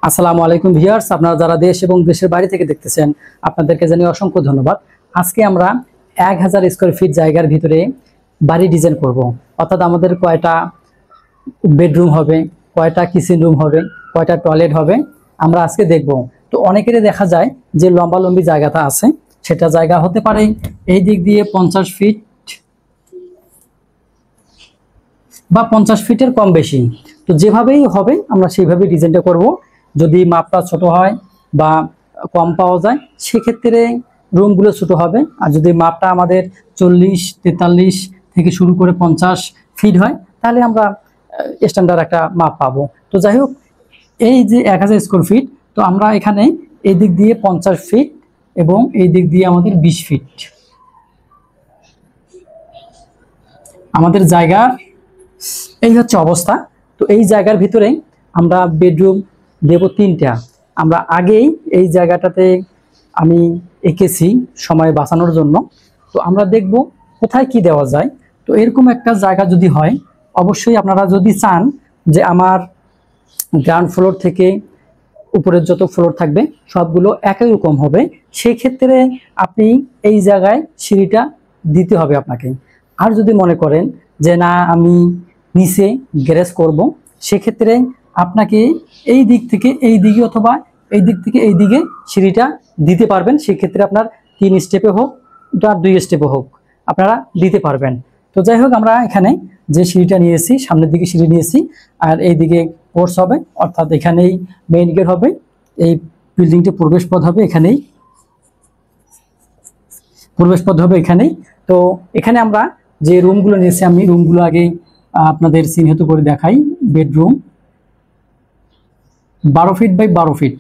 আসসালামু আলাইকুম ভিউয়ার্স, আপনারা যারা দেশ এবং দেশের বাইরে থেকে দেখতেছেন আপনাদেরকে জানিয়ে অসংখ্য ধন্যবাদ। আজকে আমরা 1000 স্কয়ার ফিট জায়গার ভিতরে বাড়ি ডিজাইন করব। অর্থাৎ আমাদের কয়টা বেডরুম হবে, কয়টা কিচেন রুম হবে, কয়টা টয়লেট হবে আমরা আজকে দেখব। তো অনেকেরই দেখা যায় যে লম্বালম্বি জায়গাটা আছে, সেটা জায়গা হতে পারে এই দিক দিয়ে 50 ফিট বা 50 ফিটের কম বেশি। তো যেভাবেই হবে আমরা সেইভাবেই ডিজাইনটা করব। যদি মাপটা ছোট হয় বা কম পাওয়া যায় সেক্ষেত্রে রুমগুলো ছোট হবে, আর যদি মাপটা আমাদের 40, 43 থেকে শুরু করে 50 ফিট হয় তাহলে আমরা স্ট্যান্ডার্ড একটা মাপ পাবো। তো যাই হোক, এই যে 1000 স্কয়ার ফিট, তো আমরা এখানে এই দিক দিয়ে 50 ফিট এবং এই দিক দিয়ে আমাদের 20 ফিট আমাদের জায়গা। এই হচ্ছে অবস্থা। তো এই জায়গার ভিতরে আমরা বেডরুম দেব 3টা। আমরা আগেই এই জায়গাটাতে আমি এঁকেছি সময় বাঁচানোর জন্য। তো আমরা দেখব কোথায় কি দেওয়া যায়। তো এরকম একটা জায়গা যদি হয়, অবশ্যই আপনারা যদি চান যে আমার গ্রাউন্ড ফ্লোর থেকে উপরের যত ফ্লোর থাকবে সবগুলো একই রকম হবে, সেই ক্ষেত্রে আপনি এই জায়গায় সিঁড়িটা দিতে হবে আপনাকে। আর যদি মনে করেন যে না আমি নিচে গ্যারেজ করব, সেক্ষেত্রে আপনাকে এই দিক থেকে এই দিকে অথবা এই দিক থেকে এই দিকে সিঁড়িটা দিতে পারবেন। সেক্ষেত্রে আপনার 3 স্টেপে হোক বা 2 স্টেপে হোক আপনারা দিতে পারবেন। তো যাই হোক, আমরা এখানে যে সিঁড়িটা নিয়েছি, সামনের দিকে সিঁড়ি নিয়েছি আর এই দিকে কোর্স হবে, অর্থাৎ এখানেই মেইন গেট হবে, এই বিল্ডিংটি প্রবেশ পথ হবে, এখানেই প্রবেশ পথ হবে এখানেই। তো এখানে আমরা যে রুমগুলো নিয়েছি, আমি রুমগুলো আগে আপনাদের চিহ্নিত করে দেখাই। বেডরুম 12 ফিট বাই 12 ফিট,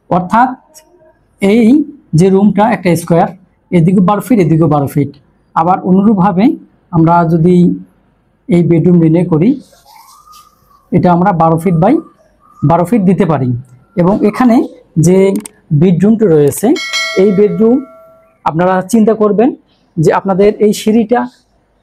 অর্থাৎ এই যে রুমটা একটা স্কোয়ার, এদিকে 12 ফিট এদিকে 12 ফিট। আবার অনুরূপভাবে আমরা যদি এই বেডরুম নির্ণয় করি, এটা আমরা 12 ফিট বাই 12 ফিট দিতে পারি। এবং এখানে যে বেডরুমটা রয়েছে, এই বেডরুম আপনারা চিন্তা করবেন যে আপনাদের এই সিঁড়িটা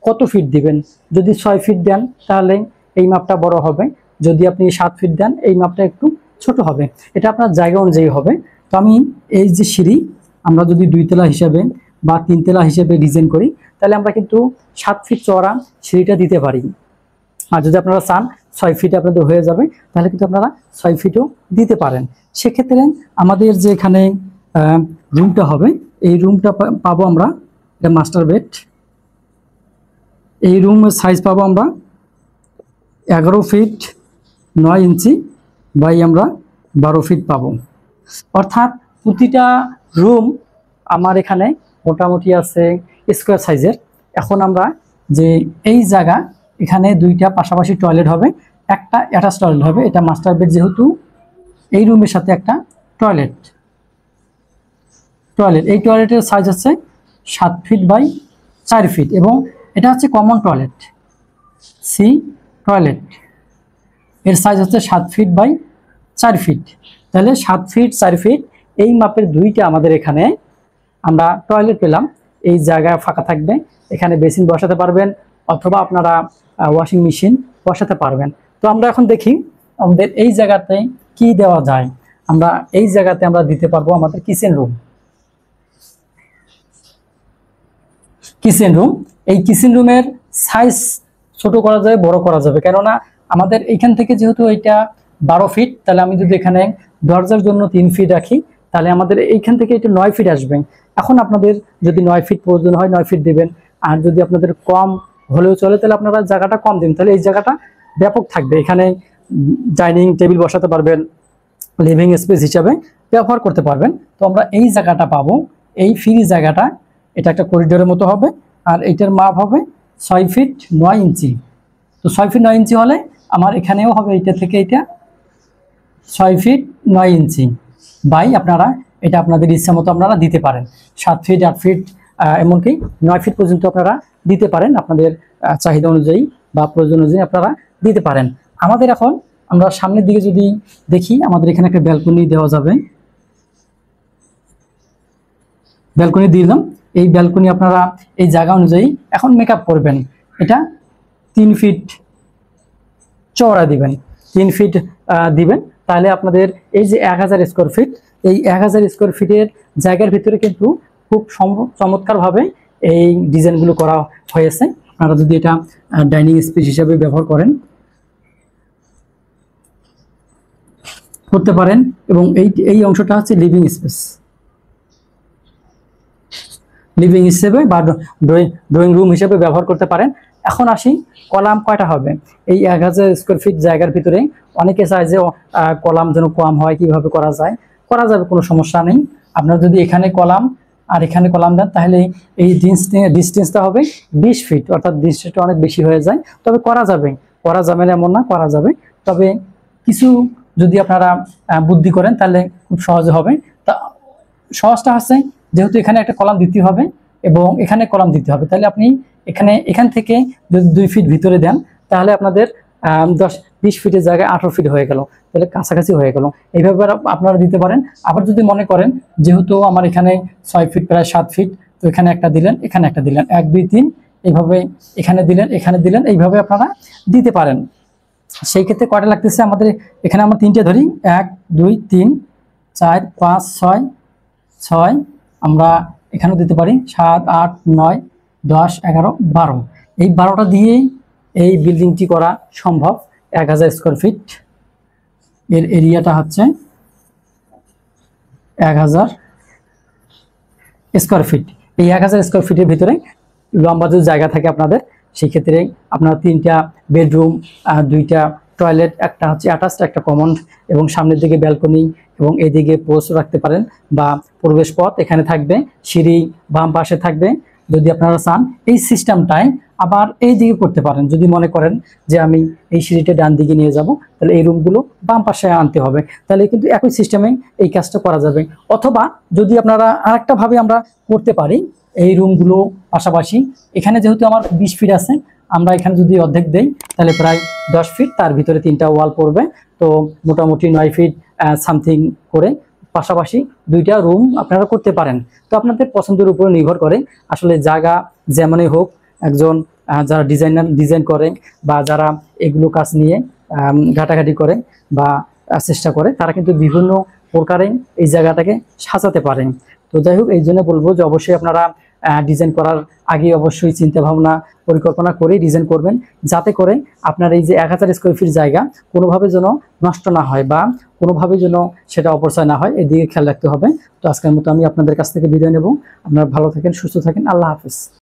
কত ফিট দিবেন। যদি 6 ফিট দেন তাহলে এই মাপটা বড় হবে, যদি আপনি 7 ফিট দেন এই মাপটা একটু ছোট হবে। এটা আপনার জায়গা অনুযায়ী হবে। তো আমি এই যে সিঁড়ি আমরা যদি 2 তলা হিসাবে বা 3 তলা হিসেবে ডিজাইন করি, তাহলে আমরা কিন্তু 7 ফিট চওড়া সিঁড়িটা দিতে পারি। আর যদি আপনারা চান 6 ফিটে আপনাদের হয়ে যাবে, তাহলে কিন্তু আপনারা 6 ফিটও দিতে পারেন। সেক্ষেত্রে আমাদের যে এখানে রুমটা হবে, এই রুমটা পাবো আমরা, এটা মাস্টার বেড। এই রুমের সাইজ পাবো আমরা 11 ফিট 9 ইঞ্চি বাই আমরা 12 ফিট পাবো। অর্থাৎ প্রতিটা রুম আমার এখানে মোটামুটি আছে স্কোয়ার সাইজের। এখন আমরা যে এই জায়গা, এখানে 2টা পাশাপাশি টয়লেট হবে, একটা অ্যাটাচ টয়লেট হবে। এটা মাস্টার বেড, যেহেতু এই রুমের সাথে একটা টয়লেট। এই টয়লেটের সাইজ হচ্ছে 7 ফিট বাই 4 ফিট এবং এটা হচ্ছে কমন টয়লেট, সি টয়লেট। এর সাইজ হচ্ছে 7 ফিট বাই 4 ফিট। তাহলে 7 ফিট 4 ফিট এই মাপের 2টা আমাদের এখানে আমরা টয়লেট পেলাম। এই জায়গায় ফাঁকা থাকবে, এখানে বেসিন বসাতে পারবেন অথবা আপনারা ওয়াশিং মেশিন বসাতে পারবেন। তো আমরা এখন দেখি আমাদের এই জায়গাতে কি দেওয়া যায়। আমরা এই জায়গাতে আমরা দিতে পারবো আমাদের কিচেন রুম। এই কিচেন রুমের সাইজ ছোট করা যাবে, বড় করা যাবে, কেননা আমাদের এইখান থেকে যেহেতু এটা 12 ফিট, তাহলে আমি যদি এখানে দরজার জন্য 3 ফিট রাখি, তাহলে আমাদের এইখান থেকে এটা 9 ফিট আসবে। এখন আপনাদের যদি 9 ফিট প্রয়োজন হয় 9 ফিট দেবেন, আর যদি আপনাদের কম হলেও চলে তাহলে আপনারা জায়গাটা কম দিন, তাহলে এই জায়গাটা ব্যাপক থাকবে। এখানে ডাইনিং টেবিল বসাতে পারবেন, লিভিং স্পেস হিসাবে ব্যবহার করতে পারবেন। তো আমরা এই জায়গাটা পাবো, এই ফ্রি জায়গাটা। এটা একটা করিডোরের মতো হবে আর এইটার মাপ হবে 6 ফিট 9 ইঞ্চি। তো 6 ফিট 9 ইঞ্চি হলে আমার এখানেও হবে এইটা থেকে এইটা 6 ফিট 9 ইঞ্চি বাই আপনারা এটা আপনাদের ইচ্ছা মতো আপনারা দিতে পারেন। 7 ফিট 8 ফিট এমনকি 9 ফিট পর্যন্ত আপনারা দিতে পারেন, আপনাদের চাহিদা অনুযায়ী বা প্রয়োজন অনুযায়ী আপনারা দিতে পারেন। আমাদের এখন আমরা সামনের দিকে যদি দেখি, আমাদের এখানে একটা ব্যালকনি দেওয়া যাবে। ব্যালকনি দিলাম। এই ব্যালকনি আপনারা এই জায়গা অনুযায়ী এখন মেকআপ করবেন। এটা 3 ফিট চওড়া দিবেন, 3 ফিট দিবেন। তাহলে আপনাদের এই যে 1000 স্কোয়ার ফিট, এই 1000 স্কোয়ার ফিটের জায়গার ভিতরে কিন্তু খুব চমৎকারভাবে এই ডিজাইনগুলো করা হয়েছে। আপনারা যদি এটা ডাইনিং স্পেস হিসাবে ব্যবহার করতে পারেন, এবং এই অংশটা হচ্ছে লিভিং স্পেস, লিভিং হিসেবে বা ড্রয়িং রুম হিসেবে ব্যবহার করতে পারেন। এখন আসি কলাম কয়টা হবে। এই 1000 স্কোয়ার ফিট জায়গার ভিতরে অনেকে চায় যে কলাম যেন কম হয়, কিভাবে করা যাবে, কোনো সমস্যা নেই। আপনারা যদি এখানে কলাম আর এখানে কলাম দেন, তাহলে এই ডিস্টেন্সটা হবে 20 ফিট, অর্থাৎ ডিস্টেন্সটা অনেক বেশি হয়ে যায়। তবে করা যাবে না এমন না, করা যাবে। তবে কিছু যদি আপনারা বুদ্ধি করেন তাহলে খুব সহজে হবে। তা সহজটা হচ্ছে, যেহেতু এখানে একটা কলাম দিতে হবে এবং এখানে কলাম দিতে হবে, তাহলে আপনি এখান থেকে যদি 2 ফিট ভিতরে দেন, তাহলে আপনাদের 20 ফিটের জায়গায় 18 ফিট হয়ে গেল, তাহলে কাছাকাছি হয়ে গেল। এইভাবে আপনারা দিতে পারেন। আবার যদি মনে করেন যেহেতু আমার এখানে 6 ফিট প্রায় 7 ফিট, তো এখানে একটা দিলেন, এখানে একটা দিলেন, 1 2 3 এইভাবে এখানে দিলেন, এইভাবে আপনারা দিতে পারেন। সেই ক্ষেত্রে কয়টা লাগতেছে আমাদের, এখানে আমরা 3টে ধরি, 1 2 3 4 5 6, আমরা এখানেও দিতে পারি 7 8 9 10 11 12। এই 12টা দিয়ে এই বিল্ডিংটি করা সম্ভব। 1000 স্কোয়ার ফিট এর এরিয়াটা হচ্ছে 1000 স্কোয়ার ফিট। এই 1000 স্কোয়ার ফিটের ভিতরে লম্বা যদি জায়গা থাকে আপনাদের, সেই ক্ষেত্রে আপনার 3টা বেডরুম, 2টা টয়লেট, একটা হচ্ছে অ্যাটাচড, একটা কমন, এবং সামনের দিকে ব্যালকনি, এবং এদিকে পোস্ট রাখতে পারেন বা প্রবেশ পথ এখানে থাকবে, সিঁড়ি বাম পাশে থাকবে। যদি আপনারা চান এই সিস্টেমটাই আবার এই দিকে করতে পারেন। যদি মনে করেন যে আমি এই সিঁড়িটা ডান দিকে নিয়ে যাব, তাহলে এই রুমগুলো বাম পাশে আনতে হবে, তাহলে কিন্তু একই সিস্টেমে এই কাজটা করা যাবে। অথবা যদি আপনারা আরেকটা ভাবে আমরা করতে পারি, এই রুমগুলো পাশাপাশি, এখানে যেহেতু আমার 20 ফিট আছে, আমরা এখানে যদি অর্ধেক দেই তাহলে প্রায় 10 ফিট, তার ভিতরে 3টা ওয়াল পড়বে, তো মোটামুটি 9 ফিট সামথিং করে পাশাপাশি 2টা রুম আপনারা করতে পারেন। তো আপনাদের পছন্দের উপর নির্ভর করে, আসলে জায়গা যেমনই হোক, একজন যারা ডিজাইন করে বা যারা এগুলো কাজ নিয়ে ঘাটাঘাটি করে বা চেষ্টা করে, তারা কিন্তু বিভিন্ন প্রকারে এই জায়গাটাকে সাজাতে পারেন। তো যাই হোক, এই জন্য বলবো যে অবশ্যই আপনারা ডিজাইন করার আগে অবশ্যই চিন্তা ভাবনা পরিকল্পনা করে ডিজাইন করবেন, যাতে করে আপনার এই যে 1000 স্কোয়ার ফিট জায়গা কোনোভাবে যেন নষ্ট না হয় বা কোনোভাবে যেন সেটা অপচয় না হয়, এদিকে খেয়াল রাখতে হবে। তো আজকের মতো আমি আপনাদের কাছ থেকে বিদায় নেব। আপনারা ভালো থাকেন, সুস্থ থাকেন, আল্লাহ হাফেজ।